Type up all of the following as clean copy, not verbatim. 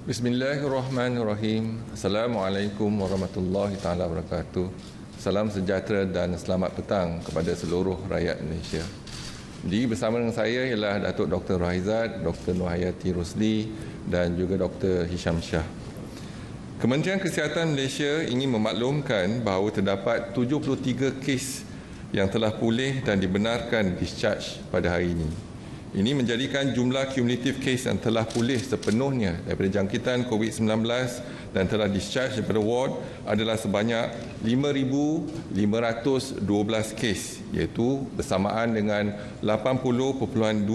Bismillahirrahmanirrahim. Assalamualaikum warahmatullahi taala wabarakatuh. Salam sejahtera dan selamat petang kepada seluruh rakyat Malaysia. Di bersama dengan saya ialah Datuk Dr. Rahizat, Dr. Nur Hayati Rosli dan juga Dr. Hisham Shah. Kementerian Kesihatan Malaysia ingin memaklumkan bahawa terdapat 73 kes yang telah pulih dan dibenarkan discharge pada hari ini. Ini menjadikan jumlah kumulatif kes yang telah pulih sepenuhnya daripada jangkitan COVID-19 dan telah discharge daripada ward adalah sebanyak 5,512 kes, iaitu bersamaan dengan 80.2%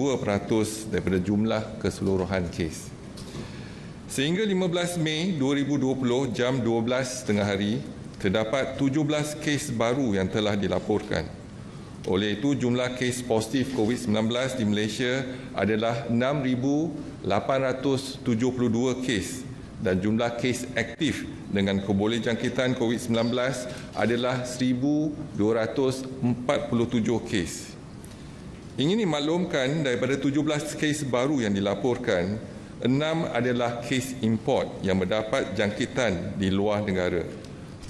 daripada jumlah keseluruhan kes. Sehingga 15 Mei 2020 jam 12.30 hari, terdapat 17 kes baru yang telah dilaporkan. Oleh itu, jumlah kes positif COVID-19 di Malaysia adalah 6,872 kes dan jumlah kes aktif dengan kebolehjangkitan COVID-19 adalah 1,247 kes. Ingin dimaklumkan daripada 17 kes baru yang dilaporkan, 6 adalah kes import yang mendapat jangkitan di luar negara.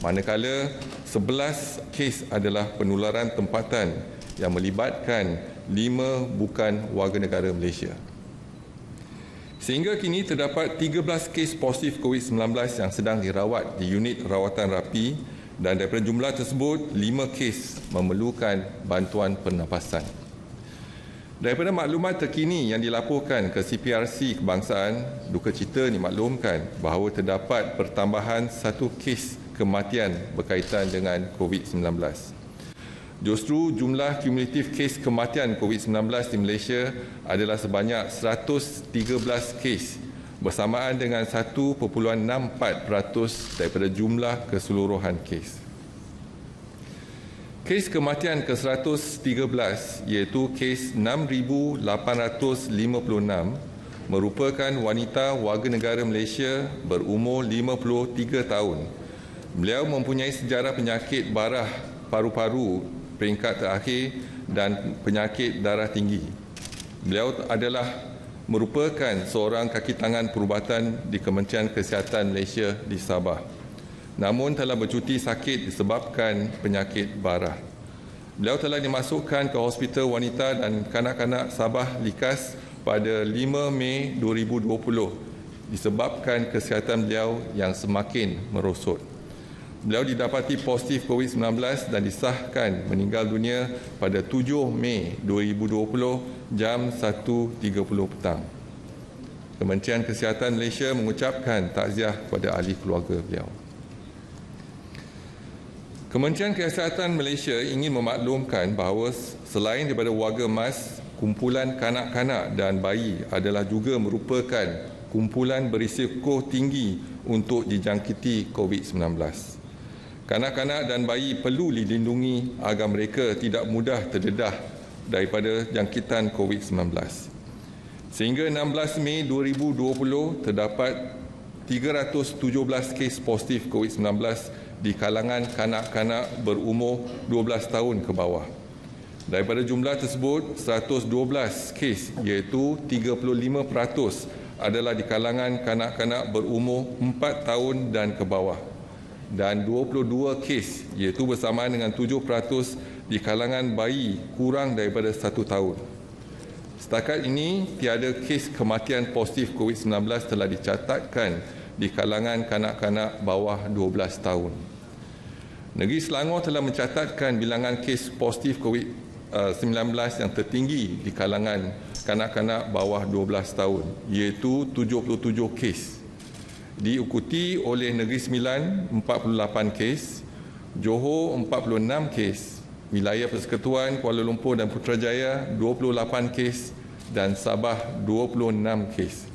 Manakala 11 kes adalah penularan tempatan yang melibatkan 5 bukan warga negara Malaysia. Sehingga kini terdapat 13 kes positif COVID-19 yang sedang dirawat di unit rawatan rapi dan daripada jumlah tersebut 5 kes memerlukan bantuan pernafasan. Daripada maklumat terkini yang dilaporkan ke CPRC Kebangsaan, duka cita dimaklumkan bahawa terdapat pertambahan 1 kes kematian berkaitan dengan COVID-19. Justru jumlah kumulatif kes kematian COVID-19 di Malaysia adalah sebanyak 113 kes bersamaan dengan 1.64% daripada jumlah keseluruhan kes. Kes kematian ke-113 iaitu kes 6,856 merupakan wanita warga negara Malaysia berumur 53 tahun. Beliau mempunyai sejarah penyakit barah paru-paru peringkat terakhir dan penyakit darah tinggi. Beliau adalah merupakan seorang kaki tangan perubatan di Kementerian Kesihatan Malaysia di Sabah. Namun telah bercuti sakit disebabkan penyakit barah. Beliau telah dimasukkan ke Hospital Wanita dan Kanak-kanak Sabah Likas pada 5 Mei 2020 disebabkan kesihatan beliau yang semakin merosot. Beliau didapati positif COVID-19 dan disahkan meninggal dunia pada 7 Mei 2020 jam 1.30 petang. Kementerian Kesihatan Malaysia mengucapkan takziah kepada ahli keluarga beliau. Kementerian Kesihatan Malaysia ingin memaklumkan bahawa selain daripada warga emas, kumpulan kanak-kanak dan bayi adalah juga merupakan kumpulan berisiko tinggi untuk dijangkiti COVID-19. Kanak-kanak dan bayi perlu dilindungi agar mereka tidak mudah terdedah daripada jangkitan COVID-19. Sehingga 16 Mei 2020 terdapat 317 kes positif COVID-19 di kalangan kanak-kanak berumur 12 tahun ke bawah. Daripada jumlah tersebut, 112 kes iaitu 35% adalah di kalangan kanak-kanak berumur 4 tahun dan ke bawah. Dan 22 kes iaitu bersamaan dengan 7% di kalangan bayi kurang daripada 1 tahun. Setakat ini, tiada kes kematian positif COVID-19 telah dicatatkan di kalangan kanak-kanak bawah 12 tahun. Negeri Selangor telah mencatatkan bilangan kes positif COVID-19 yang tertinggi di kalangan kanak-kanak bawah 12 tahun, iaitu 77 kes. Diikuti oleh Negeri Sembilan 48 kes, Johor 46 kes, wilayah Persekutuan Kuala Lumpur dan Putrajaya 28 kes dan Sabah 26 kes.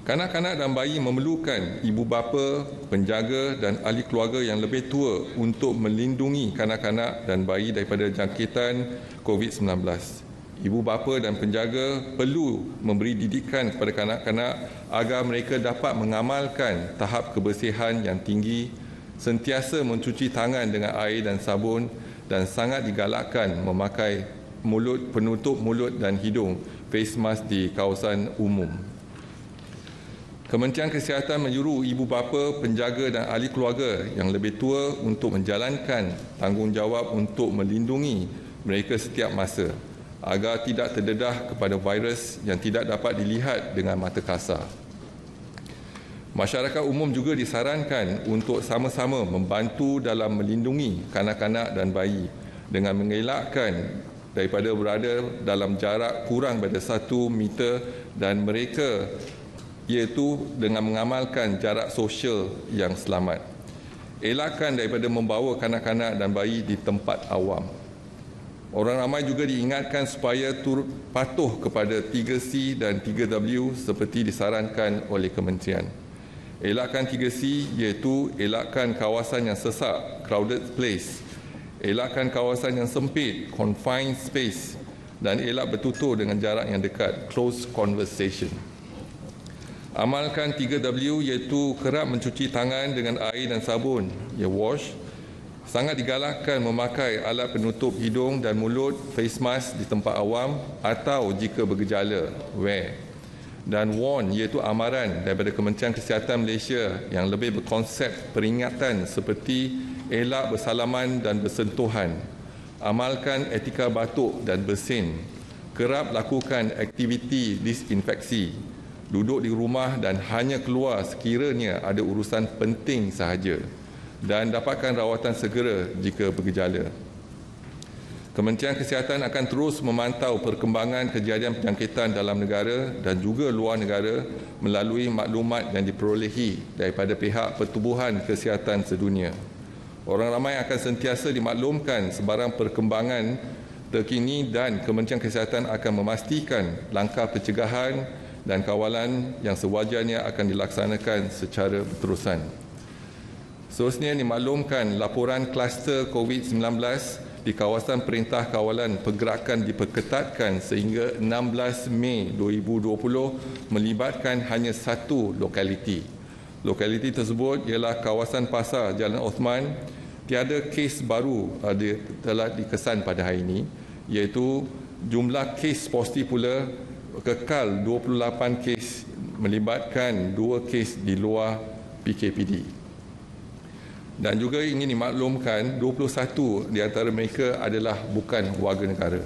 Kanak-kanak dan bayi memerlukan ibu bapa, penjaga dan ahli keluarga yang lebih tua untuk melindungi kanak-kanak dan bayi daripada jangkitan COVID-19. Ibu bapa dan penjaga perlu memberi didikan kepada kanak-kanak agar mereka dapat mengamalkan tahap kebersihan yang tinggi, sentiasa mencuci tangan dengan air dan sabun dan sangat digalakkan memakai penutup mulut dan hidung face mask di kawasan umum. Kementerian Kesihatan menyuruh ibu bapa, penjaga dan ahli keluarga yang lebih tua untuk menjalankan tanggungjawab untuk melindungi mereka setiap masa agar tidak terdedah kepada virus yang tidak dapat dilihat dengan mata kasar. Masyarakat umum juga disarankan untuk sama-sama membantu dalam melindungi kanak-kanak dan bayi dengan mengelakkan daripada berada dalam jarak kurang daripada 1 meter dan mereka iaitu dengan mengamalkan jarak sosial yang selamat. Elakkan daripada membawa kanak-kanak dan bayi di tempat awam. Orang ramai juga diingatkan supaya turut patuh kepada 3C dan 3W seperti disarankan oleh kementerian. Elakkan 3C iaitu elakkan kawasan yang sesak, crowded place, elakkan kawasan yang sempit, confined space dan elak bertutur dengan jarak yang dekat, close conversation. Amalkan 3W iaitu kerap mencuci tangan dengan air dan sabun, wash. Sangat digalakkan memakai alat penutup hidung dan mulut, face mask di tempat awam atau jika bergejala, wear. Dan warn iaitu amaran daripada Kementerian Kesihatan Malaysia yang lebih berkonsep peringatan seperti elak bersalaman dan bersentuhan. Amalkan etika batuk dan bersin. Kerap lakukan aktiviti disinfeksi. Duduk di rumah dan hanya keluar sekiranya ada urusan penting sahaja. Dan dapatkan rawatan segera jika bergejala. Kementerian Kesihatan akan terus memantau perkembangan kejadian penjangkitan dalam negara dan juga luar negara melalui maklumat yang diperolehi daripada pihak Pertubuhan Kesihatan Sedunia. Orang ramai akan sentiasa dimaklumkan sebarang perkembangan terkini dan Kementerian Kesihatan akan memastikan langkah pencegahan dan kawalan yang sewajarnya akan dilaksanakan secara berterusan. Seterusnya dimaklumkan laporan kluster COVID-19 di kawasan Perintah Kawalan Pergerakan diperketatkan sehingga 16 Mei 2020 melibatkan hanya satu lokaliti. Lokaliti tersebut ialah kawasan Pasar Jalan Osman. Tiada kes baru telah dikesan pada hari ini, iaitu jumlah kes positif pula kekal 28 kes melibatkan 2 kes di luar PKPD. Dan juga ingin dimaklumkan 21 di antara mereka adalah bukan warga negara.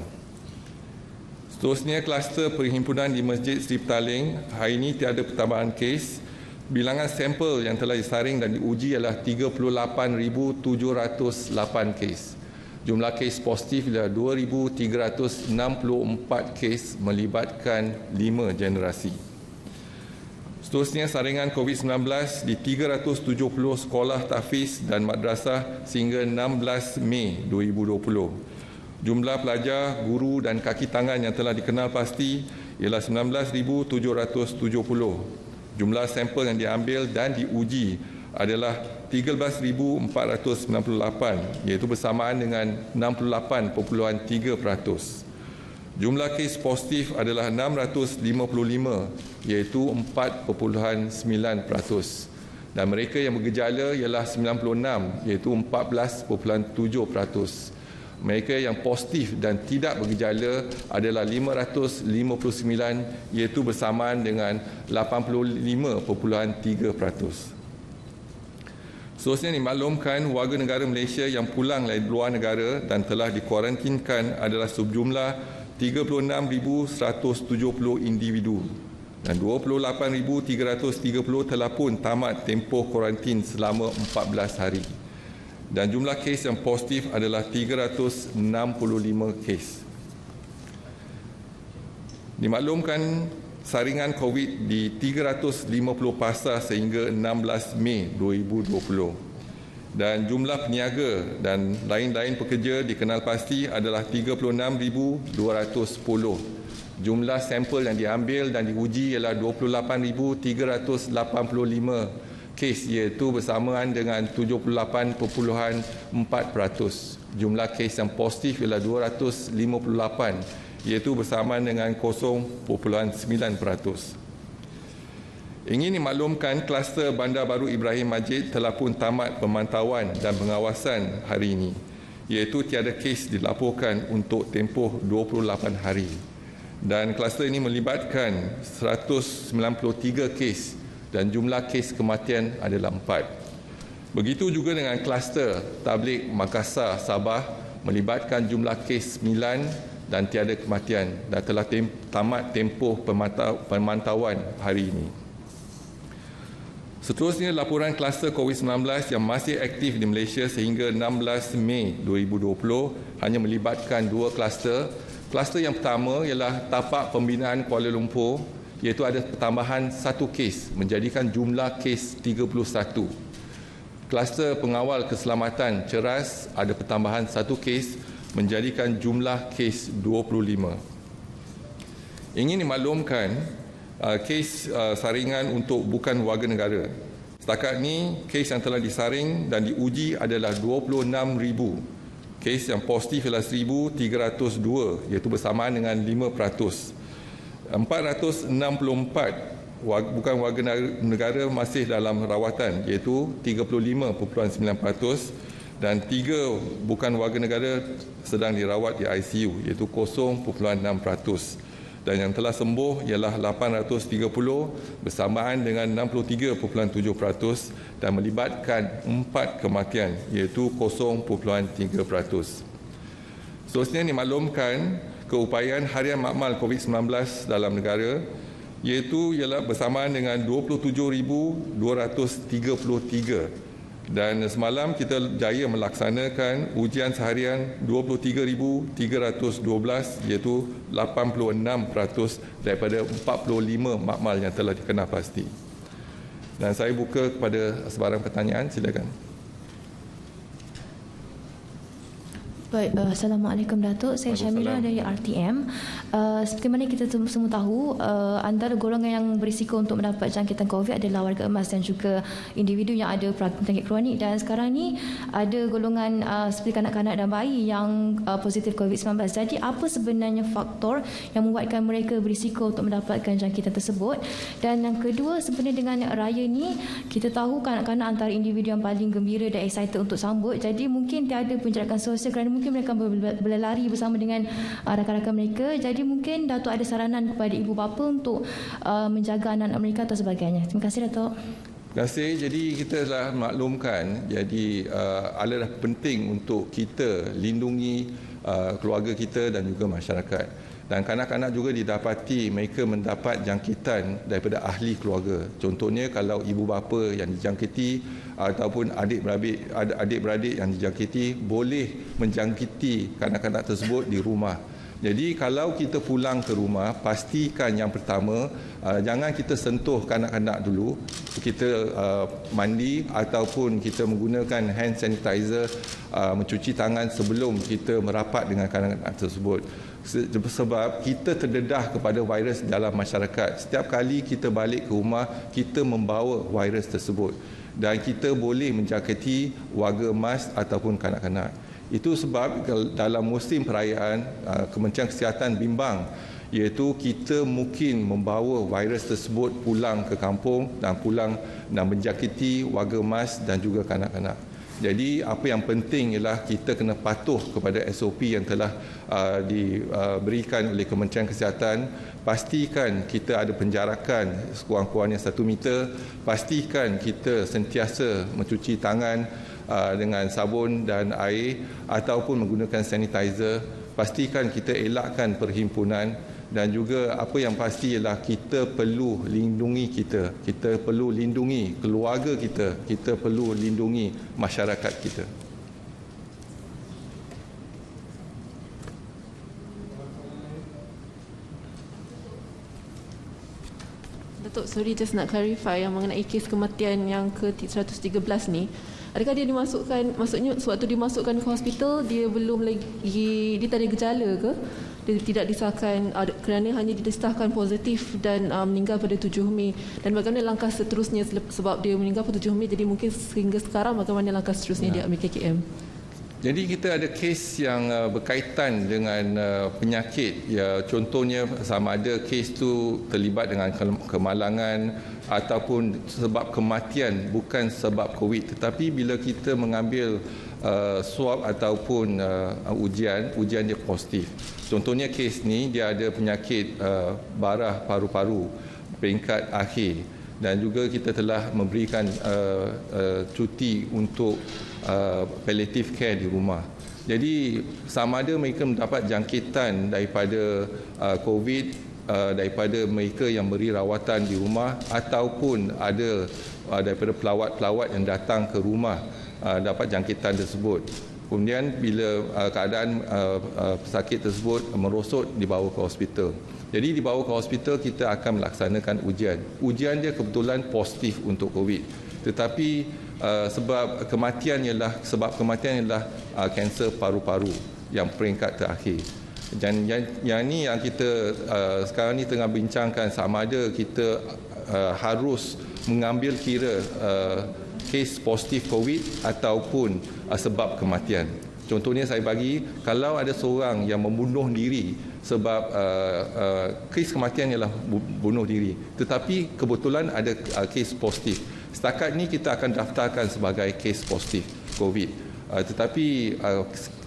Seterusnya, kluster perhimpunan di Masjid Sri Petaling, hari ini tiada pertambahan kes. Bilangan sampel yang telah disaring dan diuji adalah 38,708 kes. Jumlah kes positif adalah 2,364 kes melibatkan 5 generasi. Seterusnya, saringan COVID-19 di 370 sekolah tahfiz dan madrasah sehingga 16 Mei 2020. Jumlah pelajar, guru dan kaki tangan yang telah dikenal pasti ialah 19,770. Jumlah sampel yang diambil dan diuji adalah 13,498, iaitu bersamaan dengan 68.3%. Jumlah kes positif adalah 655, iaitu 4.9%. Dan mereka yang bergejala ialah 96, iaitu 14.7%. Mereka yang positif dan tidak bergejala adalah 559, iaitu bersamaan dengan 85.3%. Seterusnya dimaklumkan warga negara Malaysia yang pulang dari luar negara dan telah dikuarantinkan adalah sejumlah 36,170 individu dan 28,330 telah pun tamat tempoh kuarantin selama 14 hari. Dan jumlah kes yang positif adalah 365 kes. Dimaklumkan saringan COVID di 350 pasar sehingga 16 Mei 2020. Dan jumlah peniaga dan lain-lain pekerja dikenal pasti adalah 36,210. Jumlah sampel yang diambil dan diuji ialah 28,385 kes, iaitu bersamaan dengan 78.4%. Jumlah kes yang positif ialah 258, iaitu bersamaan dengan 0.9%. Ingin dimaklumkan kluster Bandar Baru Ibrahim Majid telah pun tamat pemantauan dan pengawasan hari ini, iaitu tiada kes dilaporkan untuk tempoh 28 hari. Dan kluster ini melibatkan 193 kes dan jumlah kes kematian adalah 4. Begitu juga dengan kluster Tabligh Makassar Sabah melibatkan jumlah kes 9 dan tiada kematian dan telah tamat tempoh pemantauan hari ini. Seterusnya, laporan kluster COVID-19 yang masih aktif di Malaysia sehingga 16 Mei 2020 hanya melibatkan 2 kluster. Kluster yang pertama ialah tapak pembinaan Kuala Lumpur, iaitu ada pertambahan 1 kes menjadikan jumlah kes 31. Kluster pengawal keselamatan Ceras ada pertambahan 1 kes menjadikan jumlah kes 25. Ingin dimaklumkan kes saringan untuk bukan warga negara. Setakat ini, kes yang telah disaring dan diuji adalah 26,000. Kes yang positif ialah 1,302, iaitu bersamaan dengan 5%. 464 bukan warga negara masih dalam rawatan, iaitu 35.9%, dan 3 bukan warga negara sedang dirawat di ICU, iaitu 0.6%. Dan yang telah sembuh ialah 830 bersamaan dengan 63.7% dan melibatkan 4 kematian, iaitu 0.3%. Seterusnya dimaklumkan keupayaan harian makmal COVID-19 dalam negara, iaitu ialah bersamaan dengan 27,233. Dan semalam kita jaya melaksanakan ujian seharian 23,312, iaitu 86% daripada 45 makmal yang telah dikenal pasti. Dan saya buka kepada sebarang pertanyaan, silakan. Baik, Assalamualaikum Datuk. Saya Syamila dari RTM. Seperti mana kita semua tahu, antara golongan yang berisiko untuk mendapat jangkitan COVID adalah warga emas dan juga individu yang ada penyakit kronik. Dan sekarang ni ada golongan seperti kanak-kanak dan bayi yang positif COVID-19. Jadi apa sebenarnya faktor yang membuatkan mereka berisiko untuk mendapatkan jangkitan tersebut? Dan yang kedua, sebenarnya dengan raya ni, kita tahu kanak-kanak antara individu yang paling gembira dan excited untuk sambut. Jadi mungkin tiada penjarakan sosial kerana mungkin mereka berlari bersama dengan rakan-rakan mereka. Jadi mungkin Datuk ada saranan kepada ibu bapa untuk menjaga anak-anak mereka atau sebagainya. Terima kasih, Datuk. Terima kasih. Jadi kita telah maklumkan, jadi adalah penting untuk kita lindungi keluarga kita dan juga masyarakat. Dan kanak-kanak juga didapati mereka mendapat jangkitan daripada ahli keluarga. Contohnya kalau ibu bapa yang dijangkiti ataupun adik-beradik yang dijangkiti boleh menjangkiti kanak-kanak tersebut di rumah. Jadi kalau kita pulang ke rumah, pastikan yang pertama jangan kita sentuh kanak-kanak dulu. Kita mandi ataupun kita menggunakan hand sanitizer, mencuci tangan sebelum kita merapat dengan kanak-kanak tersebut. Sebab kita terdedah kepada virus dalam masyarakat. Setiap kali kita balik ke rumah, kita membawa virus tersebut. Dan kita boleh menjangkiti warga emas ataupun kanak-kanak. Itu sebab dalam musim perayaan, Kementerian Kesihatan bimbang, iaitu kita mungkin membawa virus tersebut pulang ke kampung dan pulang dan menjangkiti warga emas dan juga kanak-kanak. Jadi apa yang penting ialah kita kena patuh kepada SOP yang telah diberikan oleh Kementerian Kesihatan. Pastikan kita ada penjarakan sekurang-kurangnya 1 meter. Pastikan kita sentiasa mencuci tangan dengan sabun dan air ataupun menggunakan sanitizer. Pastikan kita elakkan perhimpunan. Dan juga apa yang pasti ialah kita perlu lindungi kita perlu lindungi keluarga kita perlu lindungi masyarakat kita. Datuk, sorry, just nak clarify yang mengenai kes kematian yang ke-113 ni. Adakah dia dimasukkan, maksudnya sewaktu dimasukkan ke hospital dia belum lagi, dia tak ada gejala ke? Dia tidak disahkan kerana hanya disahkan positif dan meninggal pada 7 Mei. Dan bagaimana langkah seterusnya sebab dia meninggal pada 7 Mei, jadi mungkin sehingga sekarang bagaimana langkah seterusnya diambil KKM? Jadi kita ada kes yang berkaitan dengan penyakit, ya, contohnya sama ada kes tu terlibat dengan kemalangan ataupun sebab kematian bukan sebab COVID, tetapi bila kita mengambil swab ataupun ujian dia positif. Contohnya kes ni dia ada penyakit barah paru-paru peringkat akhir. dan juga kita telah memberikan cuti untuk palliative care di rumah. Jadi sama ada mereka mendapat jangkitan daripada COVID daripada mereka yang beri rawatan di rumah ataupun ada daripada pelawat-pelawat yang datang ke rumah dapat jangkitan tersebut. Kemudian bila keadaan pesakit tersebut merosot dibawa ke hospital. Jadi dibawa ke hospital kita akan melaksanakan ujian. Ujian dia kebetulan positif untuk COVID. Tetapi sebab kematian ialah kanser paru-paru yang peringkat terakhir. Dan yang ni yang kita sekarang ni tengah bincangkan sama ada kita harus mengambil kira kes positif COVID ataupun sebab kematian. Contohnya saya bagi, kalau ada seorang yang membunuh diri sebab kes kematian ialah bunuh diri, tetapi kebetulan ada kes positif. Setakat ni kita akan daftarkan sebagai kes positif COVID. Tetapi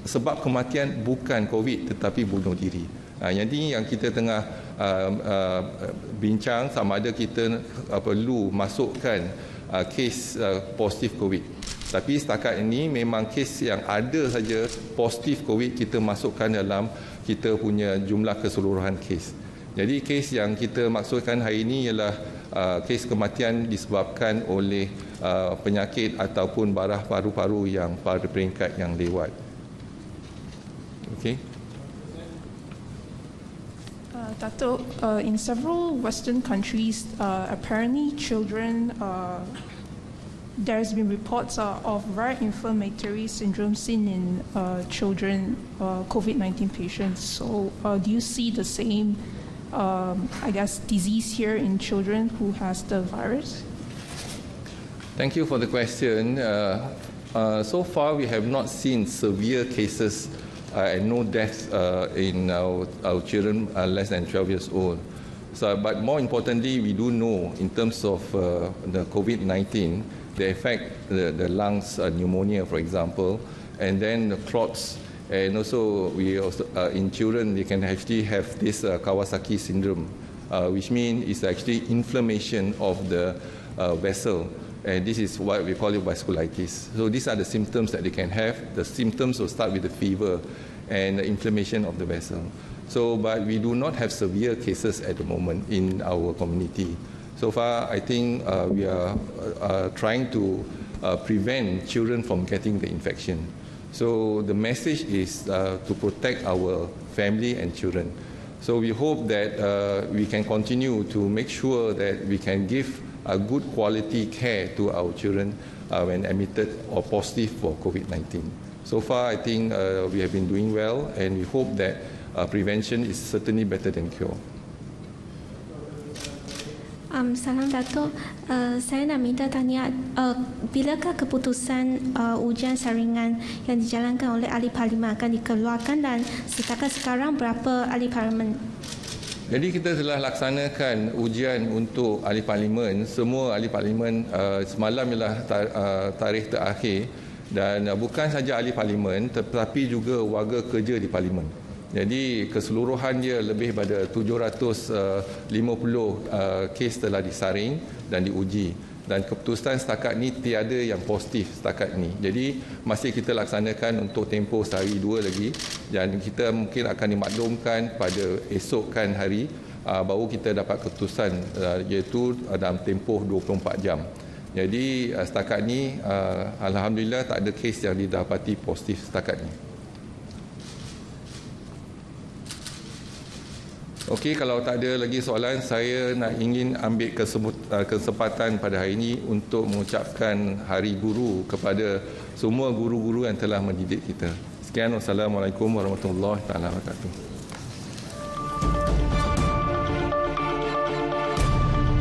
sebab kematian bukan COVID tetapi bunuh diri. Jadi yang kita tengah bincang sama ada kita perlu masukkan kes positif COVID. Tapi setakat ini memang kes yang ada saja positif COVID kita masukkan dalam kita punya jumlah keseluruhan kes. Jadi kes yang kita maksudkan hari ini ialah kes kematian disebabkan oleh penyakit ataupun barah paru-paru yang pada peringkat yang lewat. Okey. Dato', in several Western countries, apparently children, there's been reports of rare inflammatory syndrome seen in children, COVID-19 patients. So do you see the same, disease here in children who has the virus? Thank you for the question. So far, we have not seen severe cases and no deaths in our children less than 12 years old. But more importantly, we do know in terms of the COVID-19, they affect the lungs, pneumonia, for example, and then the clots. And also, in children, they can actually have this Kawasaki syndrome, which means it's actually inflammation of the vessel. And this is what we call it vasculitis. So these are the symptoms that they can have. The symptoms will start with the fever and the inflammation of the vessel. So, but we do not have severe cases at the moment in our community. So far, I think we are trying to prevent children from getting the infection. So the message is to protect our family and children. So we hope that we can continue to make sure that we can give a good quality care to our children when admitted or positive for COVID-19. So far, I think we have been doing well, and we hope that prevention is certainly better than cure. Salam Dato', saya nak minta tanya, bilakah keputusan ujian saringan yang dijalankan oleh ahli parlimen akan dikeluarkan dan setakat sekarang berapa ahli parlimen? Jadi kita telah laksanakan ujian untuk ahli parlimen. Semua ahli parlimen semalam ialah tarikh terakhir, dan bukan saja ahli parlimen tetapi juga warga kerja di parlimen. Jadi keseluruhan dia lebih pada 750 kes telah disaring dan diuji, dan keputusan setakat ni tiada yang positif setakat ni. Jadi masih kita laksanakan untuk tempoh sehari dua lagi, dan kita mungkin akan dimaklumkan pada esokkan hari baru kita dapat keputusan, iaitu dalam tempoh 24 jam. Jadi setakat ni alhamdulillah tak ada kes yang didapati positif setakat ni. Okey, kalau tak ada lagi soalan, saya ingin ambil kesempatan pada hari ini untuk mengucapkan Hari Guru kepada semua guru-guru yang telah mendidik kita. Sekian, wassalamualaikum warahmatullahi wabarakatuh.